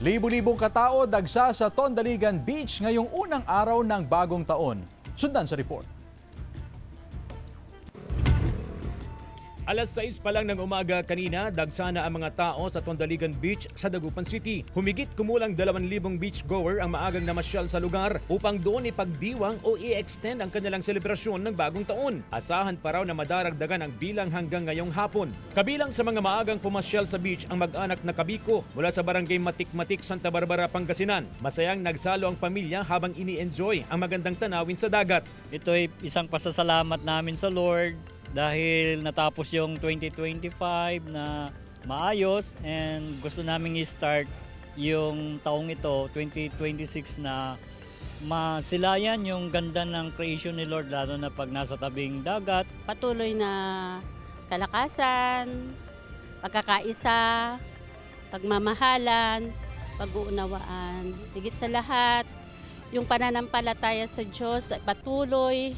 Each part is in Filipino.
Libo-libong katao dagsa sa Tondaligan Beach ngayong unang araw ng bagong taon. Sundan sa report. Alas 6 pa lang ng umaga kanina, dagsana ang mga tao sa Tondaligan Beach sa Dagupan City. Humigit kumulang 2,000 beachgoer ang maagang namasyal sa lugar upang doon ipagdiwang o i-extend ang kanilang selebrasyon ng bagong taon. Asahan pa raw na madaragdagan ang bilang hanggang ngayong hapon. Kabilang sa mga maagang pumasyal sa beach ang mag-anak na Kabiko mula sa barangay Matik-Matik, Santa Barbara, Pangasinan. Masayang nagsalo ang pamilya habang ini-enjoy ang magandang tanawin sa dagat. Ito ay isang pasasalamat namin sa Lord dahil natapos yung 2025 na maayos and gusto naming i-start yung taong ito, 2026, na masilayan yung ganda ng creation ni Lord lalo na pag nasa tabing dagat. Patuloy na kalakasan, pagkakaisa, pagmamahalan, pag-uunawaan. Higit sa lahat, yung pananampalataya sa Diyos ay patuloy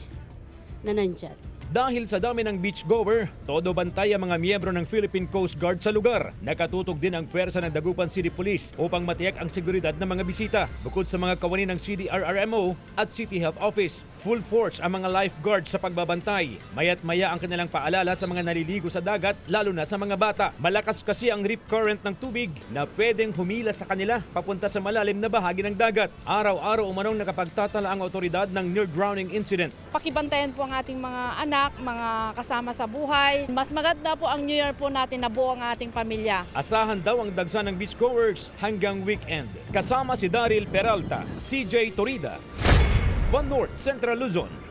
na nandyan. Dahil sa dami ng beachgoer, todo bantay ang mga miyembro ng Philippine Coast Guard sa lugar. Nakatutok din ang pwersa ng Dagupan City Police upang matiyak ang seguridad ng mga bisita. Bukod sa mga kawani ng CDRRMO at City Health Office, full force ang mga lifeguards sa pagbabantay. Maya't maya ang kanilang paalala sa mga naliligo sa dagat, lalo na sa mga bata. Malakas kasi ang rip current ng tubig na pwedeng humila sa kanila papunta sa malalim na bahagi ng dagat. Araw-araw umanong nakapagtatala ang otoridad ng near drowning incident. Pakibantayan po ang ating mga anak, mga kasama sa buhay. Mas maganda po ang New Year po natin na buo ang ating pamilya. Asahan daw ang dagsa ng beachgoers hanggang weekend. Kasama si Daryl Peralta, CJ Torida, One North Central Luzon.